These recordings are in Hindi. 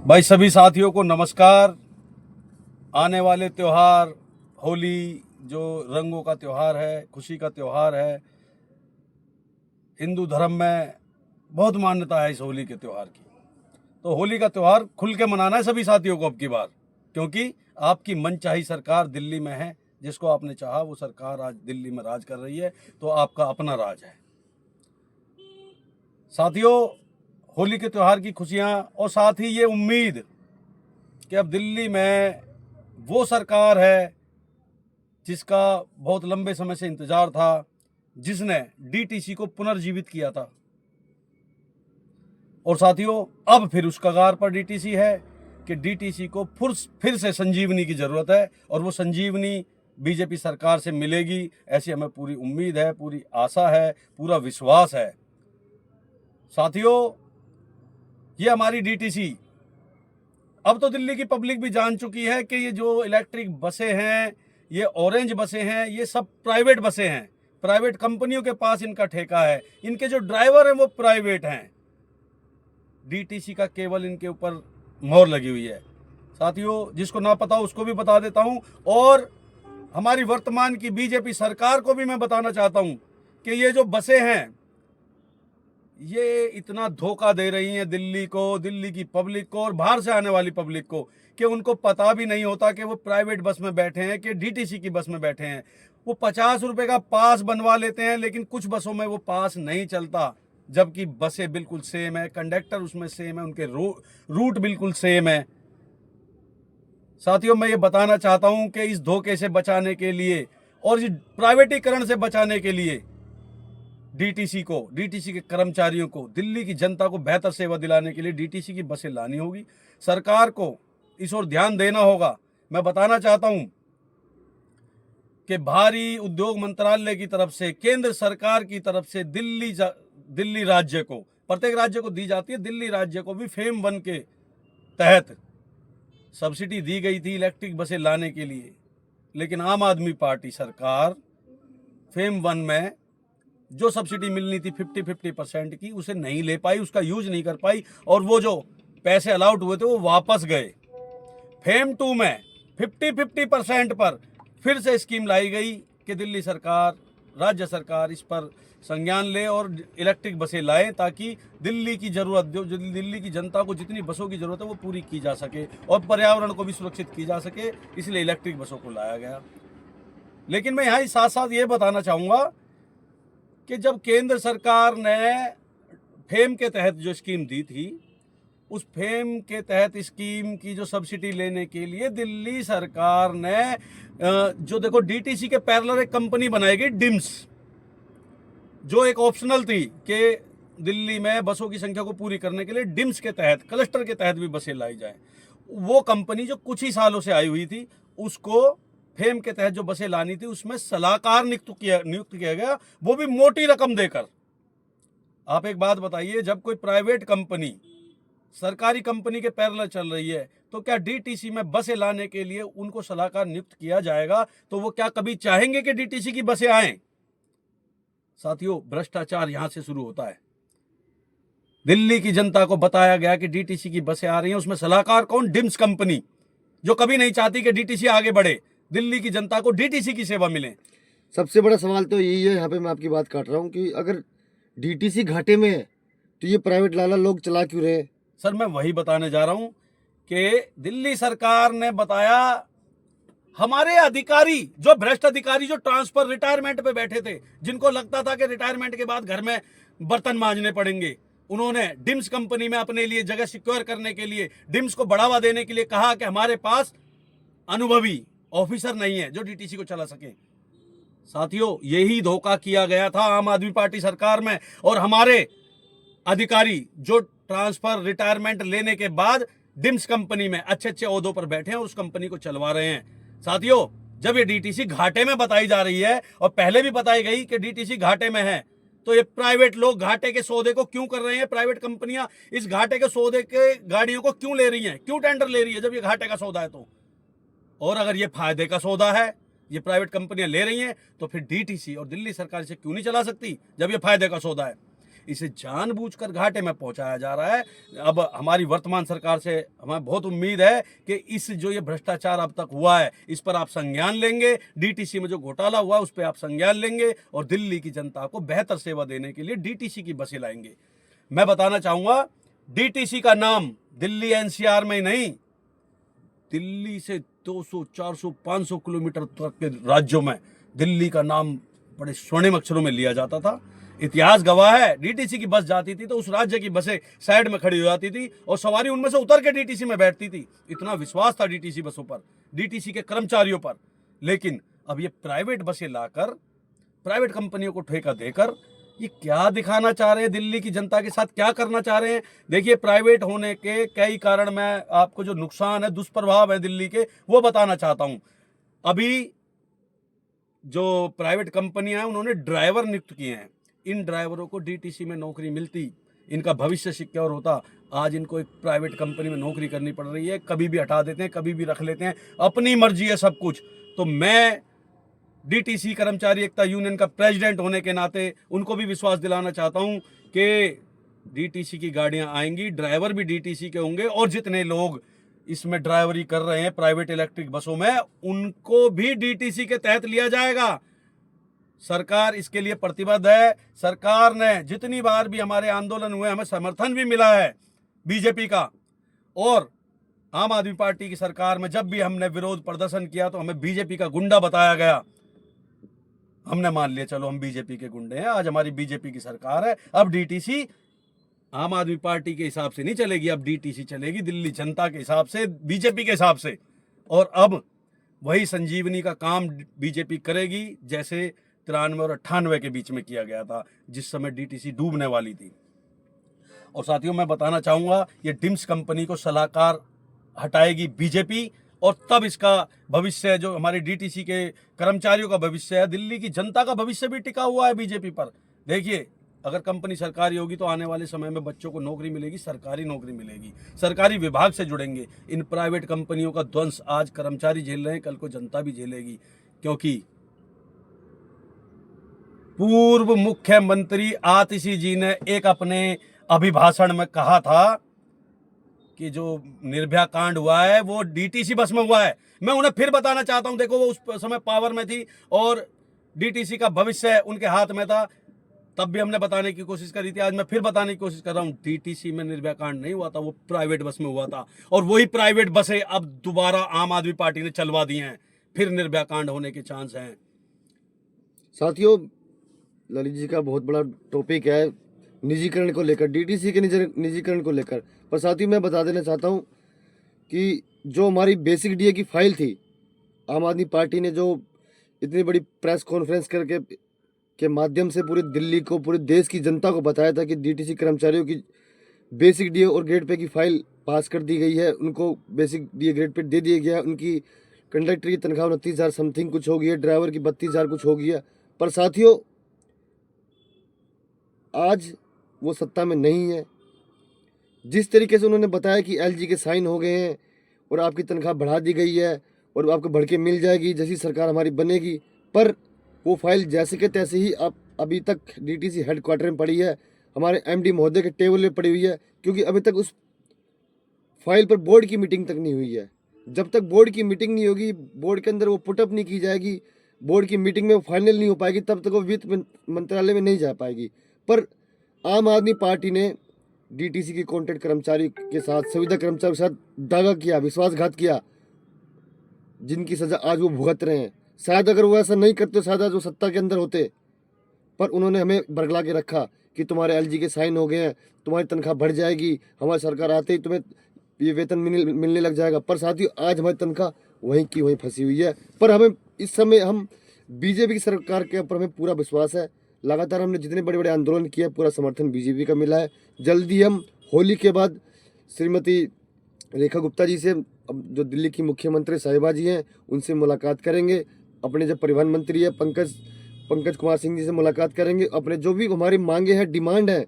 भाई सभी साथियों को नमस्कार। आने वाले त्यौहार होली जो रंगों का त्यौहार है, खुशी का त्यौहार है। हिंदू धर्म में बहुत मान्यता है इस होली के त्यौहार की। तो होली का त्यौहार खुल के मनाना है सभी साथियों को अब की बार, क्योंकि आपकी मनचाही सरकार दिल्ली में है। जिसको आपने चाहा वो सरकार आज दिल्ली में राज कर रही है, तो आपका अपना राज है। साथियों, होली के त्यौहार की खुशियां और साथ ही ये उम्मीद कि अब दिल्ली में वो सरकार है जिसका बहुत लंबे समय से इंतजार था, जिसने डीटीसी को पुनर्जीवित किया था। और साथियों, अब फिर उस कगार पर डीटीसी है कि डीटीसी को फिर से संजीवनी की जरूरत है, और वो संजीवनी बीजेपी सरकार से मिलेगी, ऐसी हमें पूरी उम्मीद है, पूरी आशा है, पूरा विश्वास है। साथियों, ये हमारी डीटीसी अब तो दिल्ली की पब्लिक भी जान चुकी है कि ये जो इलेक्ट्रिक बसें हैं, ये ऑरेंज बसें हैं, ये सब प्राइवेट बसें हैं। प्राइवेट कंपनियों के पास इनका ठेका है, इनके जो ड्राइवर हैं वो प्राइवेट हैं। डीटीसी का केवल इनके ऊपर मोहर लगी हुई है। साथियों, जिसको ना पता उसको भी बता देता हूं, और हमारी वर्तमान की बीजेपी सरकार को भी मैं बताना चाहता हूं कि ये जो बसें हैं ये इतना धोखा दे रही हैं दिल्ली को, दिल्ली की पब्लिक को और बाहर से आने वाली पब्लिक को, कि उनको पता भी नहीं होता कि वो प्राइवेट बस में बैठे हैं कि डीटीसी की बस में बैठे हैं। वो 50 रुपए का पास बनवा लेते हैं, लेकिन कुछ बसों में वो पास नहीं चलता, जबकि बसें बिल्कुल सेम है, कंडक्टर उसमें सेम है, उनके रूट बिल्कुल सेम है। साथियों, मैं ये बताना चाहता हूं कि इस धोखे से बचाने के लिए और इस प्राइवेटीकरण से बचाने के लिए डीटीसी के कर्मचारियों को, दिल्ली की जनता को बेहतर सेवा दिलाने के लिए डीटीसी की बसें लानी होगी। सरकार को इस ओर ध्यान देना होगा। मैं बताना चाहता हूं कि भारी उद्योग मंत्रालय की तरफ से, केंद्र सरकार की तरफ से दिल्ली राज्य को, प्रत्येक राज्य को दी जाती है, दिल्ली राज्य को भी फेम 1 के तहत सब्सिडी दी गई थी इलेक्ट्रिक बसें लाने के लिए। लेकिन आम आदमी पार्टी सरकार फेम 1 में जो सब्सिडी मिलनी थी 50% की, उसे नहीं ले पाई, उसका यूज नहीं कर पाई, और वो जो पैसे अलाउड हुए थे वो वापस गए। फेम 2 में 50% पर फिर से स्कीम लाई गई कि दिल्ली सरकार, राज्य सरकार इस पर संज्ञान ले और इलेक्ट्रिक बसें लाए, ताकि दिल्ली की जरूरत, जो दिल्ली की जनता को जितनी बसों की जरूरत है वो पूरी की जा सके और पर्यावरण को भी सुरक्षित की जा सके, इसलिए इलेक्ट्रिक बसों को लाया गया। लेकिन मैं यहाँ साथ साथ ये बताना चाहूँगा कि जब केंद्र सरकार ने फेम के तहत जो स्कीम दी थी, उस फेम के तहत स्कीम की जो सब्सिडी लेने के लिए दिल्ली सरकार ने जो देखो डीटीसी के पैरेलल एक कंपनी बनाई गई, डिम्स, जो एक ऑप्शनल थी कि दिल्ली में बसों की संख्या को पूरी करने के लिए डिम्स के तहत, क्लस्टर के तहत भी बसें लाई जाएं। वो कंपनी जो कुछ ही सालों से आई हुई थी, उसको फेम के तहत जो बसें लानी थी उसमें सलाहकार नियुक्त किया गया, वो भी मोटी रकम देकर। आप एक बात बताइए, जब कोई प्राइवेट कंपनी सरकारी कंपनी के पैरेलल चल रही है, तो क्या डीटीसी में बसें लाने के लिए उनको सलाहकार नियुक्त किया जाएगा? तो वो क्या कभी चाहेंगे कि डीटीसी की बसें आएं? साथियों, भ्रष्टाचार यहां से शुरू होता है। दिल्ली की जनता को बताया गया कि डीटीसी की बसें आ रही हैं, उसमें सलाहकार कौन? डिम्स कंपनी, जो कभी नहीं चाहती कि डीटीसी आगे बढ़े, दिल्ली की जनता को डीटीसी की सेवा मिले। सबसे बड़ा सवाल तो यही है, यहाँ पे मैं आपकी बात काट रहा हूँ कि अगर डीटीसी घाटे में है तो ये प्राइवेट लाला लोग चला क्यों रहे? सर, मैं वही बताने जा रहा हूं कि दिल्ली सरकार ने बताया, हमारे अधिकारी, जो भ्रष्ट अधिकारी, जो ट्रांसफर रिटायरमेंट पे बैठे थे, जिनको लगता था कि रिटायरमेंट के बाद घर में बर्तन मांजने पड़ेंगे, उन्होंने डिम्स कंपनी में अपने लिए जगह सिक्योर करने के लिए, डिम्स को बढ़ावा देने के लिए कहा कि हमारे पास अनुभवी ऑफिसर नहीं है जो डीटीसी को चला सके। साथियों, यही धोखा किया गया था आम आदमी पार्टी सरकार में, और हमारे अधिकारी जो ट्रांसफर रिटायरमेंट लेने के बाद डिम्स कंपनी में अच्छे अच्छे ओहदों पर बैठे हैं और उस कंपनी को चलवा रहे हैं। साथियों, जब ये डीटीसी घाटे में बताई जा रही है, और पहले भी बताई गई कि डीटीसी घाटे में है, तो ये प्राइवेट लोग घाटे के सौदे को क्यों कर रहे हैं? प्राइवेट कंपनियां इस घाटे के सौदे के गाड़ियों को क्यों ले रही हैं, क्यों टेंडर ले रही है जब ये घाटे का सौदा है तो? और अगर ये फायदे का सौदा है, ये प्राइवेट कंपनियां ले रही हैं, तो फिर डीटीसी और दिल्ली सरकार इसे क्यों नहीं चला सकती जब ये फायदे का सौदा है? इसे जानबूझकर घाटे में पहुंचाया जा रहा है। अब हमारी वर्तमान सरकार से हमें बहुत उम्मीद है कि इस जो ये भ्रष्टाचार अब तक हुआ है इस पर आप संज्ञान लेंगे, डीटीसी में जो घोटाला हुआ उस पर आप संज्ञान लेंगे और दिल्ली की जनता को बेहतर सेवा देने के लिए डीटीसी की बसें लाएंगे। मैं बताना चाहूंगा, डीटीसी का नाम दिल्ली एनसीआर में ही नहीं, दिल्ली से 200, 400, 500 किलोमीटर तक के राज्यों में दिल्ली का नाम बड़े स्वर्णिम अक्षरों में लिया जाता था। इतिहास गवाह है, डीटीसी की बस जाती थी तो उस राज्य की बसें साइड में खड़ी हो जाती थी और सवारी उनमें से उतर के डीटीसी में बैठती थी। इतना विश्वास था डीटीसी बसों पर, डीटीसी के कर्मचारियों पर। लेकिन अब ये प्राइवेट बसें लाकर, प्राइवेट कंपनियों को ठेका देकर ये क्या दिखाना चाह रहे हैं, दिल्ली की जनता के साथ क्या करना चाह रहे हैं। देखिए, प्राइवेट होने के कई कारण, मैं आपको जो नुकसान है, दुष्प्रभाव है दिल्ली के, वो बताना चाहता हूं। अभी जो प्राइवेट कंपनियां हैं उन्होंने ड्राइवर नियुक्त किए हैं, इन ड्राइवरों को डीटीसी में नौकरी मिलती, इनका भविष्य सिक्योर होता। आज इनको एक प्राइवेट कंपनी में नौकरी करनी पड़ रही है, कभी भी हटा देते हैं, कभी भी रख लेते हैं, अपनी मर्जी है सब कुछ। तो मैं डीटीसी कर्मचारी एकता यूनियन का प्रेसिडेंट होने के नाते उनको भी विश्वास दिलाना चाहता हूं कि डीटीसी की गाड़ियां आएंगी, ड्राइवर भी डीटीसी के होंगे और जितने लोग इसमें ड्राइवरी कर रहे हैं प्राइवेट इलेक्ट्रिक बसों में, उनको भी डीटीसी के तहत लिया जाएगा। सरकार इसके लिए प्रतिबद्ध है। सरकार ने जितनी बार भी हमारे आंदोलन हुए, हमें समर्थन भी मिला है बीजेपी का, और आम आदमी पार्टी की सरकार में जब भी हमने विरोध प्रदर्शन किया तो हमें बीजेपी का गुंडा बताया गया। हमने मान लिया चलो हम बीजेपी के गुंडे हैं, आज हमारी बीजेपी की सरकार है। अब डीटीसी आम आदमी पार्टी के हिसाब से नहीं चलेगी, अब डीटीसी चलेगी दिल्ली जनता के हिसाब से, बीजेपी के हिसाब से। और अब वही संजीवनी का काम बीजेपी करेगी जैसे 93 और 98 के बीच में किया गया था, जिस समय डीटीसी डूबने वाली थी। और साथियों, मैं बताना चाहूंगा, ये डिम्स कंपनी को सलाहकार हटाएगी बीजेपी, और तब इसका भविष्य है, जो हमारे डीटीसी के कर्मचारियों का भविष्य है, दिल्ली की जनता का भविष्य भी टिका हुआ है बीजेपी पर। देखिए, अगर कंपनी सरकारी होगी तो आने वाले समय में बच्चों को नौकरी मिलेगी, सरकारी नौकरी मिलेगी, सरकारी विभाग से जुड़ेंगे। इन प्राइवेट कंपनियों का ध्वंस आज कर्मचारी झेल रहे हैं, कल को जनता भी झेलेगी। क्योंकि पूर्व मुख्यमंत्री आतिशी जी ने एक अपने अभिभाषण में कहा था कि जो निर्भया कांड हुआ है वो डीटीसी बस में हुआ है। मैं उन्हें फिर बताना चाहता हूं, देखो वो उस समय पावर में थी और डीटीसी का भविष्य उनके हाथ में था, तब भी हमने बताने की कोशिश करी थी। आज मैं फिर बताने की कोशिश कर रहा हूं, डीटीसी में निर्भया कांड नहीं हुआ था, वो प्राइवेट बस में हुआ था। और वही प्राइवेट बसें अब दोबारा आम आदमी पार्टी ने चलवा दी हैं, फिर निर्भया कांड होने के चांस हैं। साथियों, ललित जी का बहुत बड़ा टॉपिक है निजीकरण को लेकर, डीटीसी के निजीकरण को लेकर। पर साथियों, मैं बता देना चाहता हूं कि जो हमारी बेसिक डीए की फाइल थी, आम आदमी पार्टी ने जो इतनी बड़ी प्रेस कॉन्फ्रेंस करके के माध्यम से पूरी दिल्ली को, पूरे देश की जनता को बताया था कि डीटीसी कर्मचारियों की बेसिक डीए और ग्रेड पे की फाइल पास कर दी गई है, उनको बेसिक डीए ग्रेड पे दे दिया गया है, उनकी कंडक्टर की तनख्वाह 29,000 समथिंग कुछ हो गई है, ड्राइवर की 32,000 कुछ हो गई है। पर साथियों, आज वो सत्ता में नहीं है। जिस तरीके से उन्होंने बताया कि एलजी के साइन हो गए हैं और आपकी तनख्वाह बढ़ा दी गई है और आपको बढ़ के मिल जाएगी जैसी सरकार हमारी बनेगी, पर वो फाइल जैसे के तैसे ही अब अभी तक डीटीसी हेडक्वार्टर में पड़ी है, हमारे एमडी महोदय के टेबल पे पड़ी हुई है, क्योंकि अभी तक उस फाइल पर बोर्ड की मीटिंग तक नहीं हुई है। जब तक बोर्ड की मीटिंग नहीं होगी, बोर्ड के अंदर वो पुटअप नहीं की जाएगी, बोर्ड की मीटिंग में वो फाइनल नहीं हो पाएगी, तब तक वो वित्त मंत्रालय में नहीं जा पाएगी। पर आम आदमी पार्टी ने डीटीसी के कॉन्ट्रैक्ट कर्मचारी के साथ, संविदा कर्मचारी के साथ दागा किया, विश्वासघात किया, जिनकी सजा आज वो भुगत रहे हैं। शायद अगर वो ऐसा नहीं करते, शायद आज वो सत्ता के अंदर होते, पर उन्होंने हमें बरगला के रखा कि तुम्हारे एलजी के साइन हो गए हैं, तुम्हारी तनख्वाह बढ़ जाएगी, हमारी सरकार आते ही तुम्हें ये वेतन मिलने लग जाएगा। पर साथियों, आज हमारी तनख्वाह वहीं की वहीं फंसी हुई है। पर हमें इस समय हम बीजेपी की सरकार के ऊपर हमें पूरा विश्वास है। लगातार हमने जितने बड़े बड़े आंदोलन किए, पूरा समर्थन बीजेपी का मिला है। जल्दी हम होली के बाद श्रीमती रेखा गुप्ता जी से, अब जो दिल्ली की मुख्यमंत्री साहिबा जी हैं, उनसे मुलाकात करेंगे। अपने जो परिवहन मंत्री है पंकज कुमार सिंह जी से मुलाकात करेंगे। अपने जो भी हमारी मांगे हैं, डिमांड है,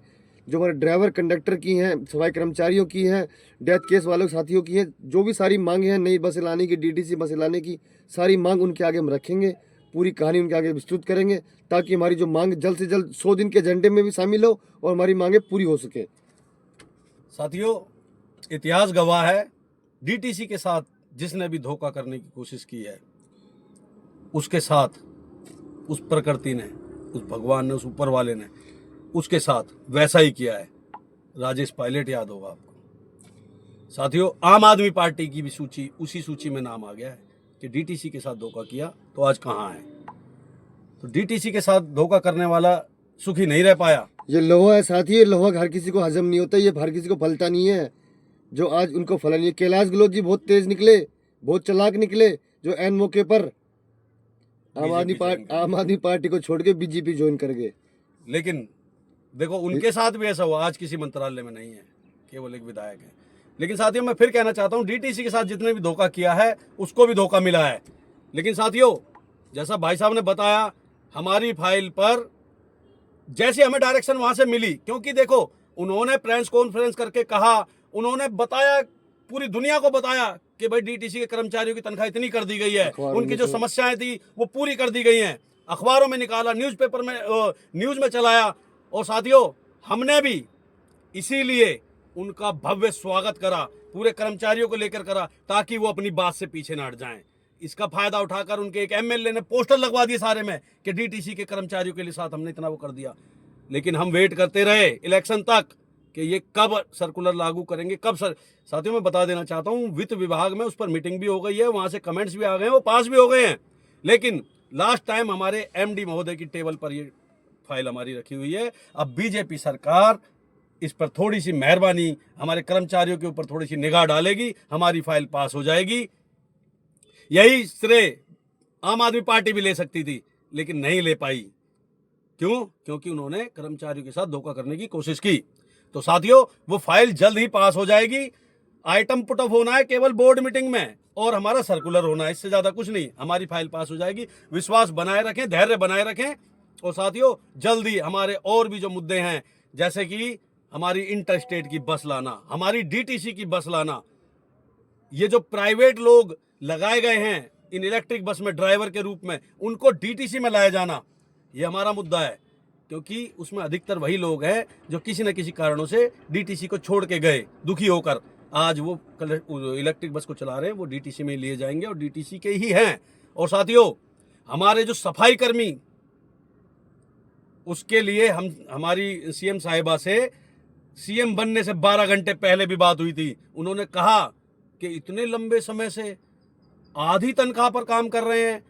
जो हमारे ड्राइवर कंडक्टर की हैं, सफाई कर्मचारियों की हैं, डेथ केस वालों साथियों की हैं, जो भी सारी मांगे हैं, नई बसें लाने की, डीटीसी बसें लाने की, सारी मांग उनके आगे हम रखेंगे। पूरी कहानी उनके आगे विस्तृत करेंगे, ताकि हमारी जो मांग जल्द से जल्द 100 दिन के एजेंडे में भी शामिल हो और हमारी मांगे पूरी हो सके। साथियों, इतिहास गवाह है, डीटीसी के साथ जिसने भी धोखा करने की कोशिश की है, उसके साथ उस प्रकृति ने, उस भगवान ने, उस ऊपर वाले ने उसके साथ वैसा ही किया है। राजेश पायलट याद होगा आपको। साथियों, आम आदमी पार्टी की भी सूची, उसी सूची में नाम आ गया है कि डीटीसी के साथ धोखा किया, तो आज कहाँ है। तो डीटीसी के साथ धोखा करने वाला सुखी नहीं रह पाया। ये लोहा है साथी, ये लोहा हर किसी को हजम नहीं होता, ये हर किसी को फलता नहीं है। जो आज उनको फला नहीं है। कैलाश गहलोत जी बहुत तेज निकले, बहुत चालाक निकले, जो एन मौके पर आम आदमी पार्टी को छोड़ के बीजेपी ज्वाइन कर गए। लेकिन देखो, उनके साथ भी ऐसा हुआ, आज किसी मंत्रालय में नहीं है, केवल एक विधायक है। लेकिन साथियों, मैं फिर कहना चाहता हूं, डीटीसी के साथ जितने भी धोखा किया है उसको भी धोखा मिला है। लेकिन साथियों, जैसा भाई साहब ने बताया, हमारी फाइल पर जैसे हमें डायरेक्शन वहां से मिली, क्योंकि देखो, उन्होंने प्रेस कॉन्फ्रेंस करके कहा, उन्होंने बताया, पूरी दुनिया को बताया कि भाई डीटीसी के कर्मचारियों की तनख्वाह इतनी कर दी गई है, उनकी जो समस्याएं थी वो पूरी कर दी गई हैं। अखबारों में निकाला, न्यूज़पेपर में, न्यूज़ में चलाया। और साथियों, हमने भी इसीलिए उनका भव्य स्वागत करा, पूरे कर्मचारियों को लेकर करा, ताकि वो अपनी बात से पीछे न हट जाएं। इसका फायदा उठाकर उनके एक एमएलए ने पोस्टर लगवा दिए सारे में कि डीटीसी के कर्मचारियों के लिए साथ हमने इतना वो कर दिया। लेकिन हम वेट करते रहे इलेक्शन तक कि ये कब सर्कुलर लागू करेंगे, कब सर। साथियों, मैं बता देना चाहता हूं, वित्त विभाग में उस पर मीटिंग भी हो गई है, वहां से कमेंट्स भी आ गए हैं, वो पास भी हो गए हैं। लेकिन लास्ट टाइम हमारे एमडी महोदय की टेबल पर ये फाइल हमारी रखी हुई है। अब बीजेपी सरकार इस पर थोड़ी सी मेहरबानी, हमारे कर्मचारियों के ऊपर थोड़ी सी निगाह डालेगी, हमारी फाइल पास हो जाएगी। यही श्रेय आम आदमी पार्टी भी ले सकती थी, लेकिन नहीं ले पाई। क्यों? क्योंकि उन्होंने कर्मचारियों के साथ धोखा करने की कोशिश की। तो साथियों, वो फाइल जल्द ही पास हो जाएगी। आइटम पुट अप होना है केवल बोर्ड मीटिंग में, और हमारा सर्कुलर होना है, इससे ज्यादा कुछ नहीं। हमारी फाइल पास हो जाएगी। विश्वास बनाए रखें, धैर्य बनाए रखें। और साथियों, जल्दी हमारे और भी जो मुद्दे हैं, जैसे कि हमारी इंटर स्टेट की बस लाना, हमारी डीटीसी की बस लाना, ये जो प्राइवेट लोग लगाए गए हैं इन इलेक्ट्रिक बस में ड्राइवर के रूप में, उनको डीटीसी में लाया जाना, ये हमारा मुद्दा है। क्योंकि उसमें अधिकतर वही लोग हैं जो किसी न किसी कारणों से डीटीसी को छोड़ के गए, दुखी होकर। आज वो इलेक्ट्रिक बस को चला रहे हैं, वो डीटीसी में लिए जाएंगे और डीटीसी के ही हैं। और साथियों, हमारे जो सफाई कर्मी, उसके लिए हमारी सीएम साहिबा से सीएम बनने से 12 घंटे पहले भी बात हुई थी। उन्होंने कहा कि इतने लंबे समय से आधी तनख्वाह पर काम कर रहे हैं,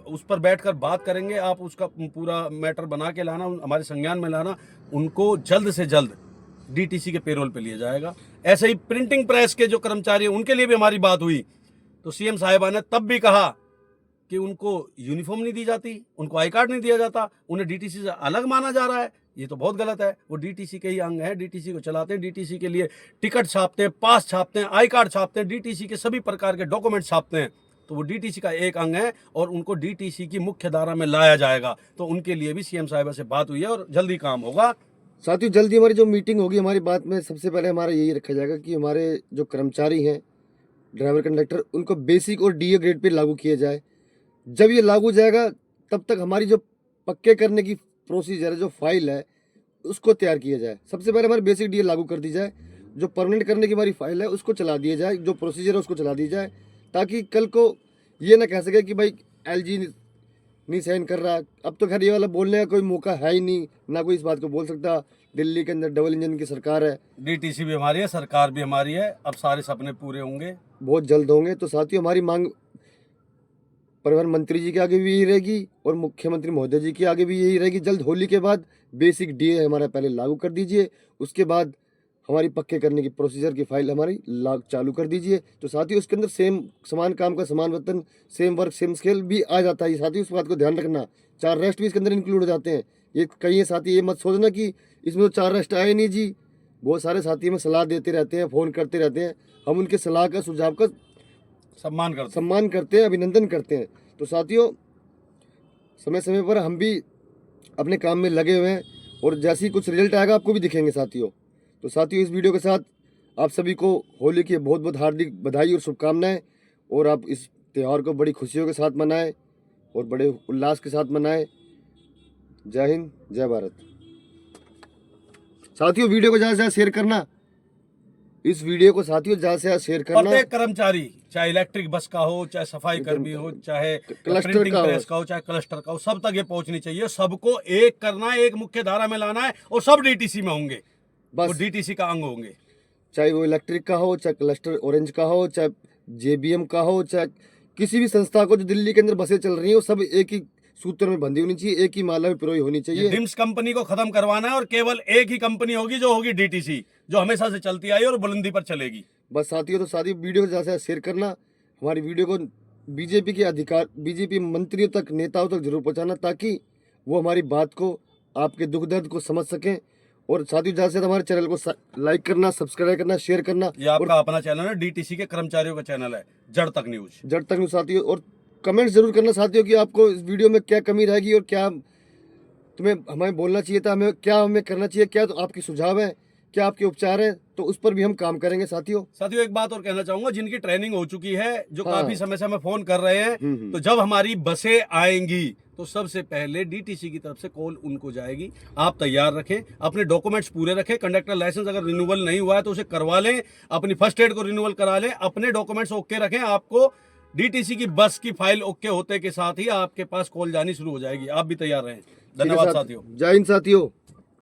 उस पर बैठकर बात करेंगे, आप उसका पूरा मैटर बना के लाना, हमारे संज्ञान में लाना। उनको जल्द से जल्द डीटीसी के पेरोल पे लिया जाएगा। ऐसे ही प्रिंटिंग प्रेस के जो कर्मचारी हैं, उनके लिए भी हमारी बात हुई, तो सीएम साहिबा ने तब भी कहा कि उनको यूनिफॉर्म नहीं दी जाती, उनको आई कार्ड नहीं दिया जाता, उन्हें डीटीसी से अलग माना जा रहा है। ये तो बहुत गलत है। वो डीटीसी के ही अंग है, डीटीसी को चलाते हैं, डीटीसी के लिए टिकट छापते हैं, पास छापते हैं, आई कार्ड छापते हैं, डीटीसी के सभी प्रकार के डॉक्यूमेंट छापते हैं। तो वो डीटीसी का एक अंग है और उनको डीटीसी की मुख्य धारा में लाया जाएगा। तो उनके लिए भी सीएम साहिबा से बात हुई है और जल्दी काम होगा। साथियों, जल्दी हमारी जो मीटिंग होगी, हमारी बात में सबसे पहले हमारा यही रखा जाएगा कि हमारे जो कर्मचारी हैं, ड्राइवर कंडक्टर, उनको बेसिक और डीए ग्रेड पे लागू किया जाए। जब ये लागू हो जाएगा, तब तक हमारी जो पक्के करने की प्रोसीजर है, जो फाइल है, उसको तैयार किया जाए। सबसे पहले हमारी बेसिक डीए लागू कर दी जाए, जो परमानेंट करने की हमारी फाइल है उसको चला दिया जाए, जो प्रोसीजर है उसको चला दी जाए, ताकि कल को ये ना कह सके कि भाई एलजी नहीं साइन कर रहा। अब तो खैर ये वाला बोलने का कोई मौका है ही नहीं, ना कोई इस बात को बोल सकता। दिल्ली के अंदर डबल इंजन की सरकार है, डीटीसी भी हमारी है, सरकार भी हमारी है। अब सारे सपने पूरे होंगे, बहुत जल्द होंगे। तो साथियों, हमारी मांग परिवहन मंत्री जी के आगे भी यही रहेगी और मुख्यमंत्री महोदय जी के आगे भी यही रहेगी। जल्द होली के बाद बेसिक डीए हमारा पहले लागू कर दीजिए, उसके बाद हमारी पक्के करने की प्रोसीजर की फाइल हमारी चालू कर दीजिए। तो साथियों, उसके अंदर सेम समान काम का समान वेतन, सेम वर्क सेम स्केल भी आ जाता है। साथियों, उस बात को ध्यान रखना। 4 रेस्ट भी इसके अंदर इंक्लूड हो जाते हैं। ये कई साथी ये मत सोचना कि इसमें तो 4 रेस्ट आए नहीं जी। बहुत सारे साथी हमें सलाह देते रहते हैं, फ़ोन करते रहते हैं, हम उनके सलाह का, सुझाव का सम्मान करते हैं, अभिनंदन करते हैं। तो साथियों, समय समय पर हम भी अपने काम में लगे हुए हैं और जैसे ही कुछ रिजल्ट आएगा आपको भी दिखेंगे साथियों। तो साथियों, इस वीडियो के साथ आप सभी को होली की बहुत बहुत हार्दिक बधाई और शुभकामनाएं। और आप इस त्यौहार को बड़ी खुशियों के साथ मनाएं और बड़े उल्लास के साथ मनाएं। जय हिंद, जय भारत। साथियों, वीडियो को ज़्यादा से ज़्यादा शेयर करना। इस वीडियो को साथियों ज़्यादा से ज़्यादा शेयर करना। प्रत्येक कर्मचारी, चाहे इलेक्ट्रिक बस का हो, चाहे सफाई कर्मी हो, चाहे क्लस्टर प्रिंटिंग का हो। प्रेस का हो, चाहे क्लस्टर का हो, सब तक ये पहुंचनी चाहिए। सबको एक करना है, एक मुख्य धारा में लाना है और सब डीटीसी में होंगे, वो बस डीटीसी का अंग होंगे। चाहे वो इलेक्ट्रिक का हो, चाहे क्लस्टर ऑरेंज का हो, चाहे जेबीएम का हो, चाहे किसी भी संस्था को जो दिल्ली के अंदर बसें चल रही हैं, वो सब एक ही सूत्र में बंधी होनी चाहिए, एक ही माला में पिरोई होनी ये चाहिए। डिम्स कंपनी को खत्म करवाना है और केवल एक ही कंपनी होगी जो होगी डीटीसी, जो हमेशा से चलती आई और बुलंदी पर चलेगी। बस साथियों, तो साथियों वीडियो को ज़्यादा से ज़्यादा शेयर करना। हमारी वीडियो को बीजेपी के अधिकार, बीजेपी मंत्रियों तक, नेताओं तक जरूर पहुंचाना, ताकि वो हमारी बात को, आपके दुख दर्द को समझ सकें। और साथियों, ज़्यादा से ज़्यादा हमारे चैनल को लाइक करना, सब्सक्राइब करना, शेयर करना। ये आपका अपना चैनल है, डीटीसी के कर्मचारियों का चैनल है, जड़ तक न्यूज। जब तक साथियों, और कमेंट्स जरूर करना साथियों कि आपको इस वीडियो में क्या कमी रहेगी और क्या तुम्हें हमें बोलना चाहिए था, हमें करना चाहिए, क्या तो आपकी सुझाव है, क्या आपके उपचार हैं, तो उस पर भी हम काम करेंगे साथियों। साथियों, एक बात और कहना चाहूंगा, जिनकी ट्रेनिंग हो चुकी है, जो हाँ। काफी समय से हमें फोन कर रहे हैं, हम्म। तो जब हमारी बसें आएंगी तो सबसे पहले डीटीसी की तरफ से कॉल उनको जाएगी। आप तैयार रखें, अपने डॉक्यूमेंट्स पूरे रखें। कंडक्टर लाइसेंस अगर रिन्यूअल नहीं हुआ है तो उसे करवा लें, अपनी फर्स्ट एड को रिन्यूअल करा लें, अपने डॉक्यूमेंट्स ओके रखें। आपको डीटीसी की बस की फाइल ओके होते के साथ ही आपके पास कॉल जानी शुरू हो जाएगी। आप भी तैयार रहें। धन्यवाद साथियों। जय हिंद साथियों।